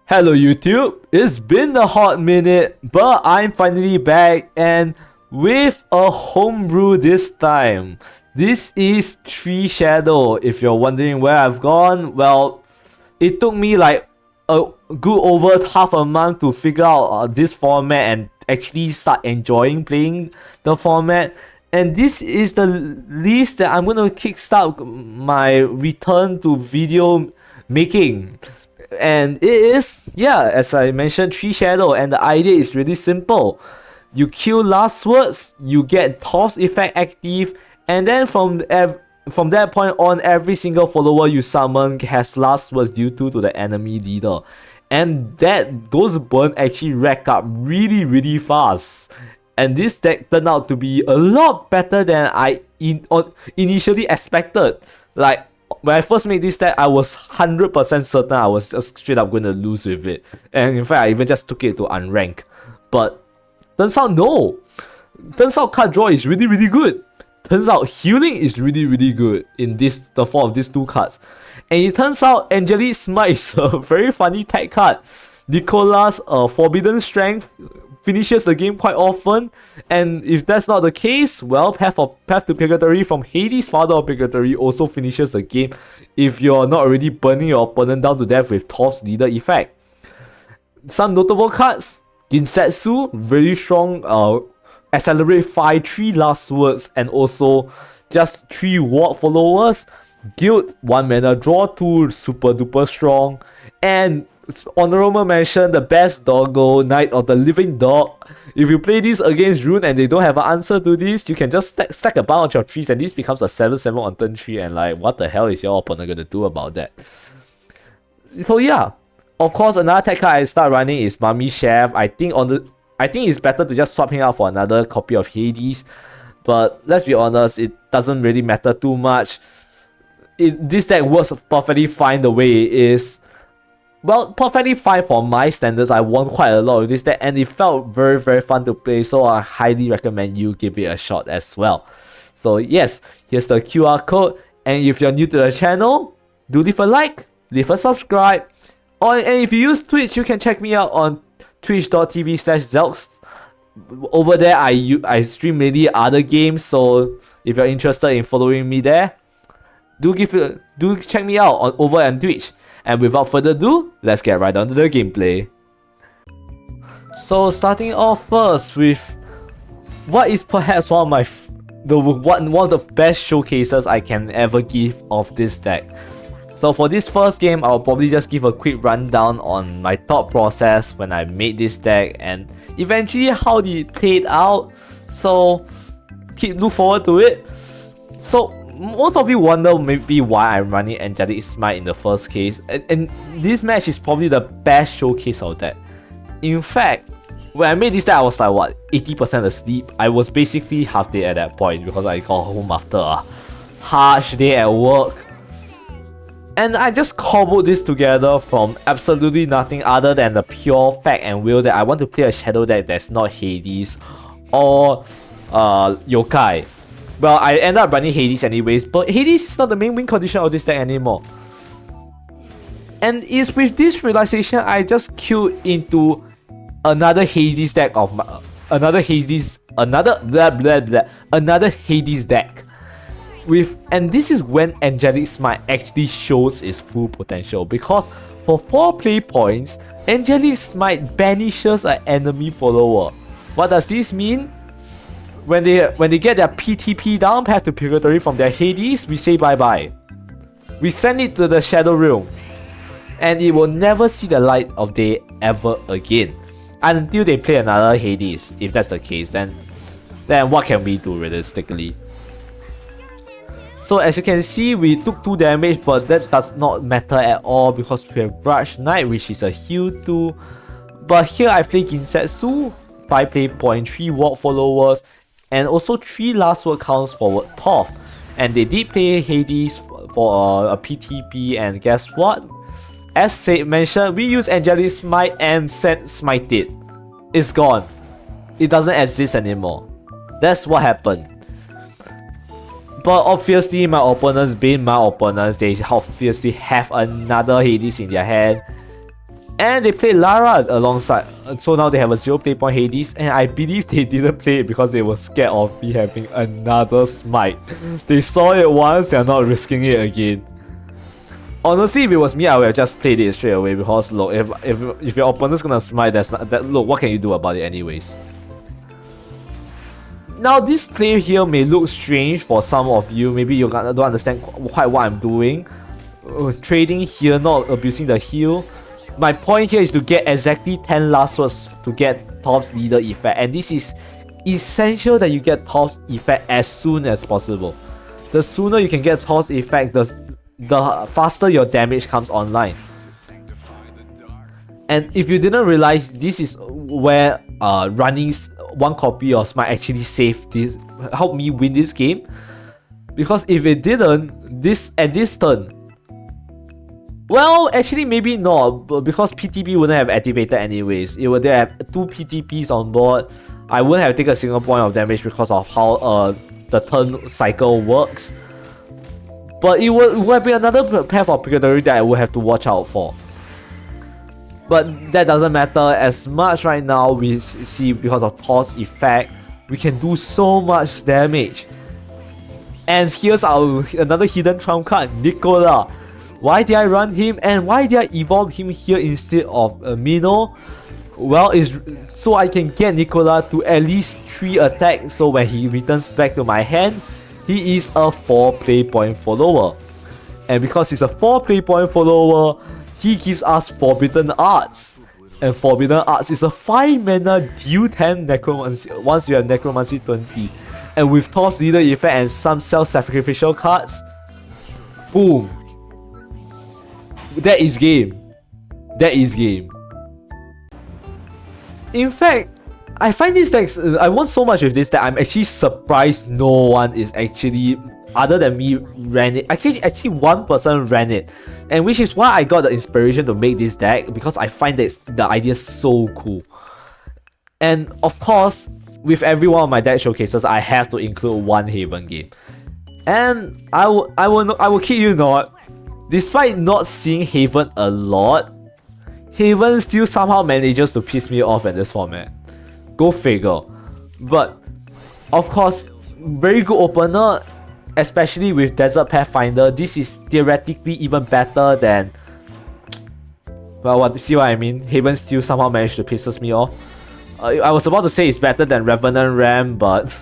Hello YouTube, it's been a hot minute, but I'm finally back and with a homebrew this time. This is Tree Shadow. If you're wondering where I've gone, well, it took me like a good over half a month to figure out this format and actually start enjoying playing the format. And this is the list that I'm going to kickstart my return to video making. And it is, yeah, as I mentioned, Tree Shadow, and the idea is really simple. You kill last words, you get toss effect active, and then from that point on, every single follower you summon has last words due to the enemy leader. And those burn actually rack up really fast. And this deck turned out to be a lot better than I initially expected. Like, when I first made this deck, I was 100% certain I was just straight up going to lose with it. And in fact, I even just took it to unrank. But turns out no. Turns out card draw is really good. Turns out healing is really good in the form of these two cards. And it turns out Angelic Smite is a very funny tech card. Nicolas, Forbidden Strength, finishes the game quite often, and if that's not the case, well, Path to Purgatory from Hades, Father of Purgatory, also finishes the game if you're not already burning your opponent down to death with Toph's Leader effect. Some notable cards: Ginsetsu, very strong, accelerate 5/3 last words, and also just 3 ward followers. Guild, 1 mana, draw 2, super duper strong, and honorable mention, the best doggo, Knight of the Living Dog. If you play this against Rune and they don't have an answer to this, you can just stack a bunch of trees and this becomes a 7/7 on turn 3, and like, what the hell is your opponent gonna do about that? So yeah, of course, another tech card I start running is Mummy Chef. I think it's better to just swap him out for another copy of Hades, but let's be honest, it doesn't really matter too much. This deck works perfectly fine the way it is. Well, perfectly fine for my standards. I won quite a lot with this deck and it felt very fun to play, so I highly recommend you give it a shot as well. So yes, here's the QR code, and if you're new to the channel, do leave a like, leave a subscribe, and if you use Twitch, you can check me out on twitch.tv/Zelx. Over there, I stream many other games, so if you're interested in following me there, do check me out over on Twitch. And without further ado, let's get right on to the gameplay. So starting off first with what is perhaps one of the best showcases I can ever give of this deck. So for this first game, I'll probably just give a quick rundown on my thought process when I made this deck and eventually how it played out. So look forward to it. So most of you wonder maybe why I'm running Angelic Smite in the first case, and this match is probably the best showcase of that. In fact, when I made this deck, I was like, what, 80% asleep? I was basically half dead at that point because I got home after a harsh day at work. And I just cobbled this together from absolutely nothing other than the pure fact and will that I want to play a shadow deck that's not Hades or Yokai. Well, I ended up running Hades anyways, but Hades is not the main win condition of this deck anymore. And it's with this realization I just queued into another Hades deck of another Hades deck. And this is when Angelic Smite actually shows its full potential, because for 4 play points, Angelic Smite banishes an enemy follower. What does this mean? When they get their PTP down, Path to Purgatory from their Hades, we say bye-bye. We send it to the Shadow Realm, and it will never see the light of day ever again. Until they play another Hades. If that's the case, then what can we do realistically? So as you can see, we took 2 damage, but that does not matter at all because we have Grudge Knight, which is a heal 2. But here I play Ginsetsu, 5 play point, 3 ward followers, and also 3 last word counts for Toph. And they did play Hades for a PTP, and guess what? As mentioned, we use Angelic Smite and Smite it. It's gone. It doesn't exist anymore. That's what happened. But obviously, my opponents being my opponents, they obviously have another Hades in their hand. And they played Lara alongside, so now they have a 0 play point Hades, and I believe they didn't play it because they were scared of me having another smite. They saw it once, they're not risking it again. Honestly, if it was me, I would have just played it straight away because look, if your opponent's gonna smite, that's not that. Look, what can you do about it anyways? Now, this play here may look strange for some of you. Maybe you don't understand quite what I'm doing. Trading here, not abusing the heal. My point here is to get exactly 10 last words to get Top's leader effect, and this is essential that you get Top's effect as soon as possible. The sooner you can get Top's effect, the faster your damage comes online. And if you didn't realize, this is where running one copy of Smite actually saved this, helped me win this game. Because if it didn't, at this turn, well, actually maybe not, because PTP wouldn't have activated anyways. It would have 2 PTPs on board. I wouldn't have taken a single point of damage because of how the turn cycle works. But it would have been another path of purgatory that I would have to watch out for. But that doesn't matter as much right now. We see because of Toss effect, we can do so much damage. And here's our another hidden trump card, Nicola. Why did I run him and why did I evolve him here instead of Mino? Well, it's so I can get Nicola to at least 3 attacks, so when he returns back to my hand, he is a 4 play point follower. And because he's a 4 play point follower, he gives us Forbidden Arts. And Forbidden Arts is a 5 mana deal 10 Necromancy once you have Necromancy 20. And with Top's leader effect and some self-sacrificial cards, boom. That is game. That is game. In fact, I find this deck, I won so much with this that I'm actually surprised no one is actually, other than me, ran it. Actually one person ran it. And which is why I got the inspiration to make this deck, because I find that the idea so cool. And of course, with every one of my deck showcases, I have to include one Haven game. And I will kid you not, despite not seeing Haven a lot, Haven still somehow manages to piss me off in this format. Go figure. But of course, very good opener, especially with Desert Pathfinder. This is theoretically even better than, well, see what I mean? Haven still somehow managed to piss me off. I was about to say it's better than Revenant Ram, but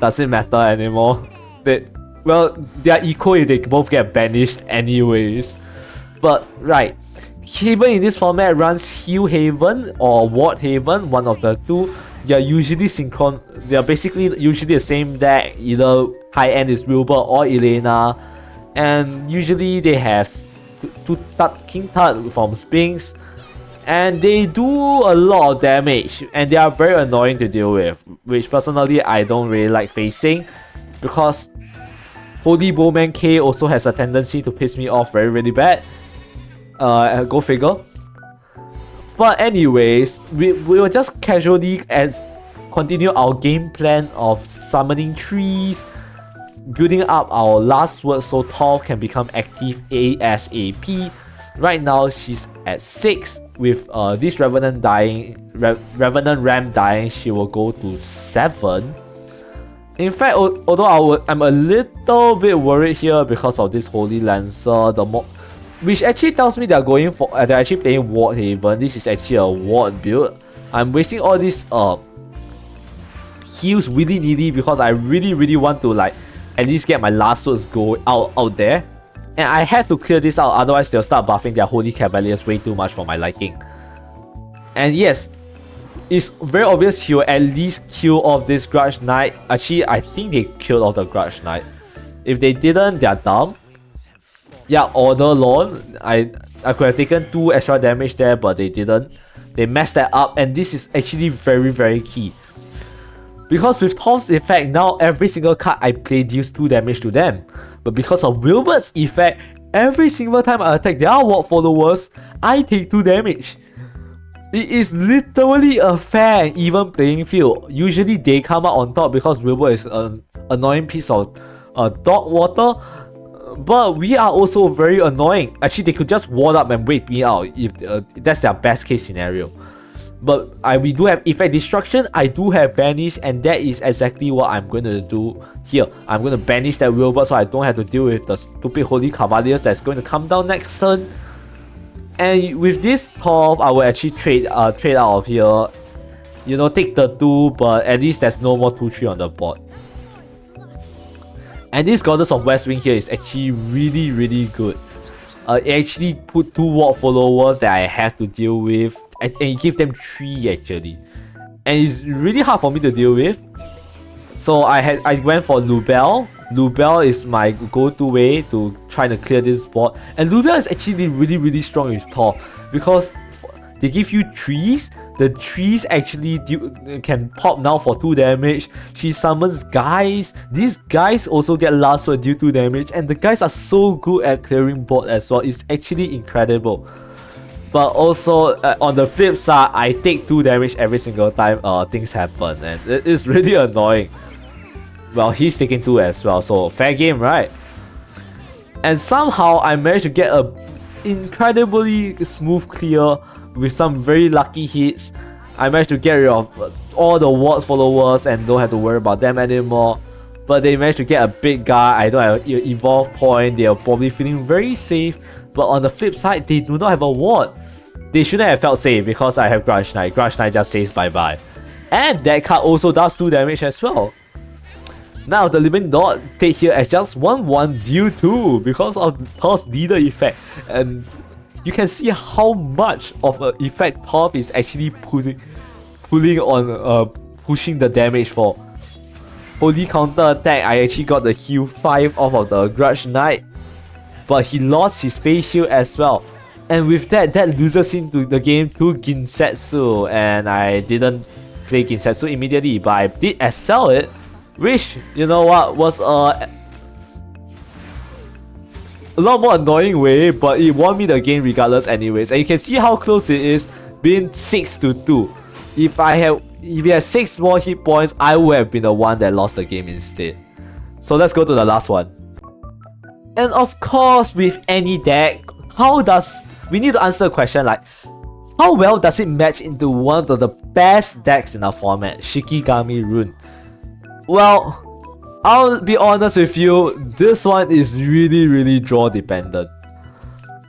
doesn't matter anymore. They are equal if they both get banished anyways. But right, Haven in this format runs Heal Haven or Ward Haven, one of the two. They are usually they are basically usually the same deck. Either high end is Wilbur or Elena, and usually they have King Tut from Sphinx, and they do a lot of damage, and they are very annoying to deal with, which personally I don't really like facing, because Holy Bowman K also has a tendency to piss me off really bad. Go figure. But anyways, we will just casually continue our game plan of summoning trees, building up our last word so Toph can become active ASAP. Right now she's at 6. With this Revenant Ram dying, she will go to 7. In fact, although I'm a little bit worried here because of this Holy Lancer, which actually tells me they're actually playing Ward Haven. This is actually a Ward build. I'm wasting all these heals willy-nilly because I really want to like at least get my last words go out there. And I had to clear this out, otherwise they'll start buffing their Holy Cavaliers way too much for my liking. And yes, it's very obvious he will at least kill off this Grudge Knight. Actually, I think they killed off the Grudge Knight. If they didn't, they're dumb. Yeah, Order Lord. I could have taken 2 extra damage there, but they didn't. They messed that up, and this is actually very key. Because with Toph's effect, now every single card I play deals 2 damage to them. But because of Wilbert's effect, every single time I attack their Ward followers, I take 2 damage. It is literally a fair and even playing field. Usually they come out on top because Wilbur is an annoying piece of dog water. But we are also very annoying. Actually, they could just wall up and wait me out if that's their best case scenario. But we do have effect destruction, I do have banish, and that is exactly what I'm going to do here. I'm going to banish that Wilbur so I don't have to deal with the stupid Holy Cavaliers that's going to come down next turn. And with this Torv, I will actually trade out of here. You know, take the 2, but at least there's no more 2-3 on the board. And this Goddess of West Wing here is actually really, really good. It actually put 2 ward followers that I have to deal with. And it gives them 3 actually. And it's really hard for me to deal with. So I went for Lubel. Lubel is my go-to way to try to clear this board. And Lubel is actually really, really strong with Torv. Because they give you trees. The trees actually can pop now for 2 damage. She summons guys. These guys also get last word due 2 damage. And the guys are so good at clearing board as well. It's actually incredible. But also, on the flip side, I take 2 damage every single time things happen. And it is really annoying. Well, he's taking 2 as well. So, fair game, right? And somehow, I managed to get a incredibly smooth clear with some very lucky hits. I managed to get rid of all the ward followers and don't have to worry about them anymore. But they managed to get a big guy. I don't have an evolve point. They are probably feeling very safe. But on the flip side, they do not have a ward. They shouldn't have felt safe because I have Grudge Knight. Grudge Knight just says bye-bye. And that card also does 2 damage as well. Now the Living Dot take here as just 1/1 deal 2 because of Torv's leader effect. And you can see how much of an effect Torv is actually pushing the damage for. Holy counter attack, I actually got the heal 5 off of the Grudge Knight. But he lost his face shield as well. And with that loses into the game to Ginsetsu. And I didn't play Ginsetsu immediately, but I did excel it. Which, you know what, was a lot more annoying way, but it won me the game regardless anyways. And you can see how close it is, being 6-2. If he had 6 more hit points, I would have been the one that lost the game instead. So let's go to the last one. And of course, with any deck, we need to answer the question like, how well does it match into one of the best decks in our format, Shikigami Rune? Well, I'll be honest with you, this one is really, really draw dependent.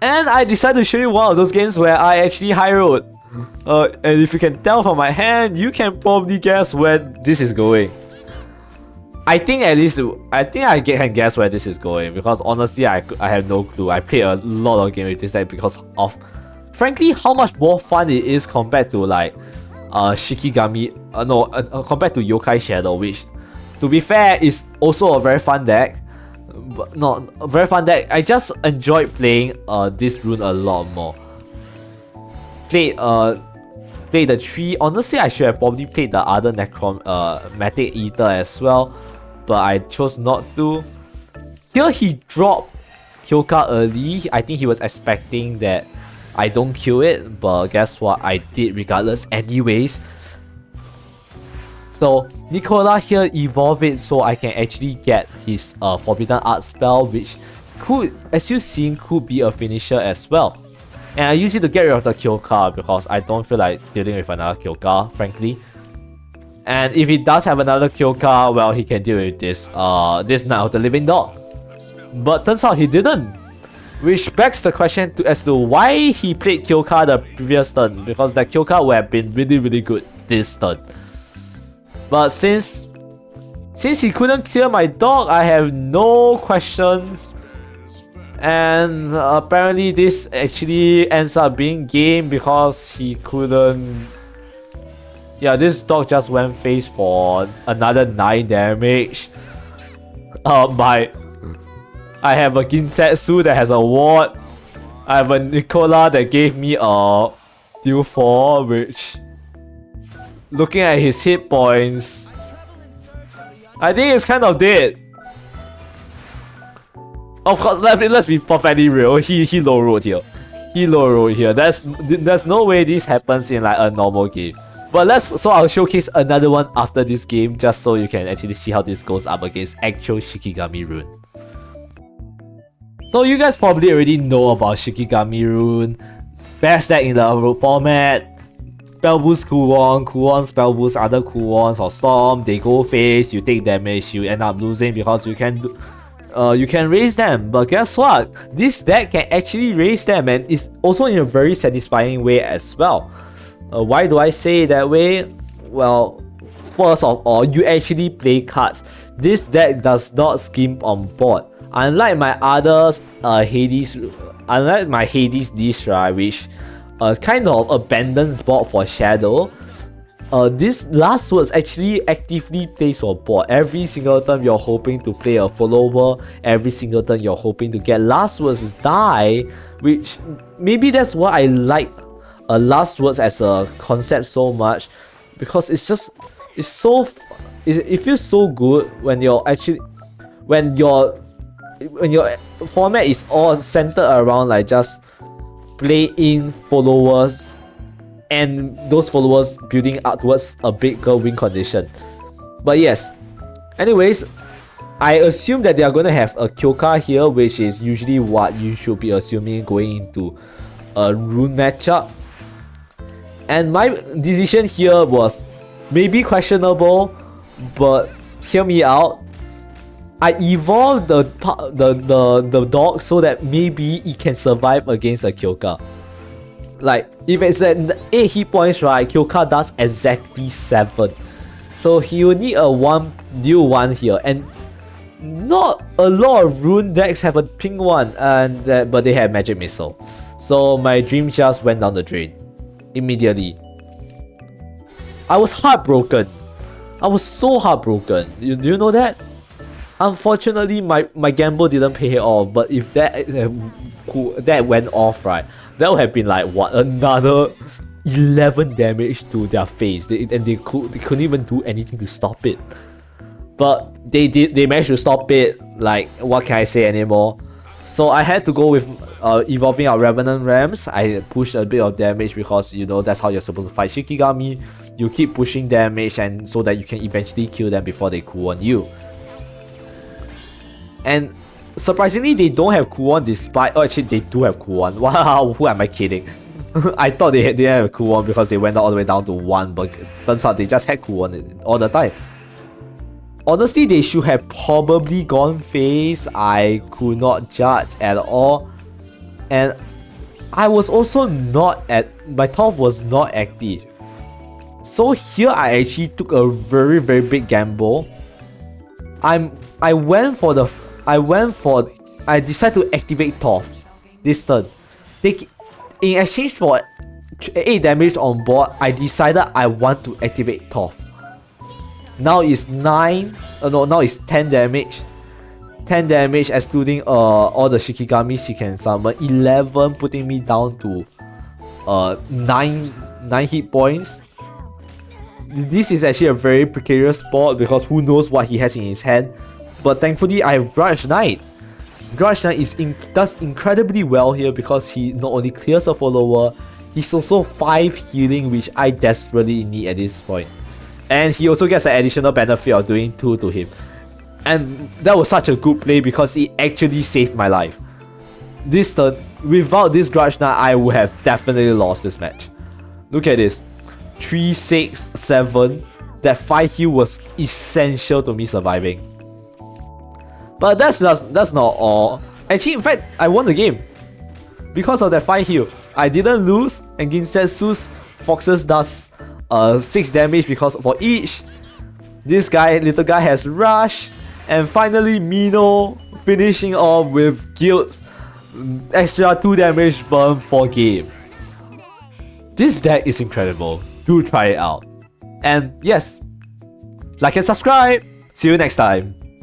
And I decided to show you one of those games where I actually high rolled. And if you can tell from my hand, you can probably guess where this is going. I think I can guess where this is going because honestly, I have no clue. I played a lot of games with this deck because of, frankly, how much more fun it is compared to like Shikigami, compared to Yokai Shadow, which, to be fair, is also a very fun deck. But not a very fun deck. I just enjoyed playing this rune a lot more. Played the 3. Honestly, I should have probably played the other Necromantic Eater as well, but I chose not to. Here he dropped Kyoka early. I think he was expecting that I don't kill it, but guess what? I did regardless anyways. So Nicola here evolved it so I can actually get his Forbidden Art spell, which could, as you've seen, could be a finisher as well. And I use it to get rid of the Kyoka because I don't feel like dealing with another Kyoka, frankly. And if he does have another Kyoka, well, he can deal with this Knight of the Living Dog. But turns out he didn't. Which begs the question as to why he played Kyoka the previous turn, because that Kyoka would have been really, really good this turn. But since he couldn't clear my dog, I have no questions. And apparently this actually ends up being game because he couldn't... Yeah, this dog just went face for another 9 damage. I have a Ginsetsu that has a ward. I have a Nicola that gave me a deal 4, which... Looking at his hit points, I think it's kind of dead. Of course, let's be perfectly real. He low rolled here. There's no way this happens in like a normal game. But I'll showcase another one after this game just so you can actually see how this goes up against actual Shikigami Rune. So you guys probably already know about Shikigami Rune. Best deck in the format. Spell boost Kuon, Kuon spell boost other Kuons or Storm. They go face, you take damage, you end up losing because you can raise them. But guess what? This deck can actually raise them, and it's also in a very satisfying way as well. Why do I say it that way? Well, first of all, you actually play cards. This deck does not skimp on board. Unlike my others, Hades list, right, which kind of abandons board for Shadow, this last words actually actively plays your board. Every single turn you're hoping to play a follower, every single turn you're hoping to get last words die, which maybe that's why I like last words as a concept so much, because it feels so good when your format is all centered around like just play in followers and those followers building up towards a bigger win condition. But yes, anyways, I assume that they are going to have a Kyoka here, which is usually what you should be assuming going into a rune matchup. And my decision here was maybe questionable, but hear me out. I evolved the dog so that maybe it can survive against a Kyoka. Like, if it's at 8 hit points, right, Kyoka does exactly 7. So he will need a 1 here. And not a lot of rune decks have a pink one, but they have magic missile. So my dream just went down the drain immediately. I was heartbroken. I was so heartbroken. Do you know that? Unfortunately, my gamble didn't pay off. But if that went off, right, that would have been like what, another 11 damage to their face. They couldn't even do anything to stop it. But they managed to stop it. Like, what can I say anymore? So I had to go with evolving our Revenant Rams. I pushed a bit of damage because, you know, that's how you're supposed to fight Shikigami. You keep pushing damage and so that you can eventually kill them before they cool on you. And surprisingly, they don't have cooldown despite... Oh, actually, they do have cooldown. Wow, who am I kidding? I thought they didn't have cooldown because they went all the way down to 1, but turns out they just had cooldown all the time. Honestly, they should have probably gone face. I could not judge at all. And I was also not at... My Toph was not active. So here, I actually took a very, very big gamble. I decided to activate Toph this turn. In exchange for 8 damage on board, I decided I want to activate Toph. Now it's now it's 10 damage. 10 damage excluding all the Shikigamis he can summon. 11 putting me down to 9 hit points. This is actually a very precarious spot because who knows what he has in his hand. But thankfully, I have Grudge Knight. Grudge Knight does incredibly well here because he not only clears a follower, he's also 5 healing, which I desperately need at this point. And he also gets an additional benefit of doing 2 to him. And that was such a good play because it actually saved my life. This turn, without this Grudge Knight, I would have definitely lost this match. Look at this. 3, 6, 7. That 5 heal was essential to me surviving. But that's not all. Actually, in fact, I won the game. Because of that 5 heal. I didn't lose, and Ginsetsu's Foxes does 6 damage because for each. This little guy has Rush. And finally, Mino finishing off with Guild's extra 2 damage burn for game. This deck is incredible. Do try it out. And yes, like and subscribe. See you next time.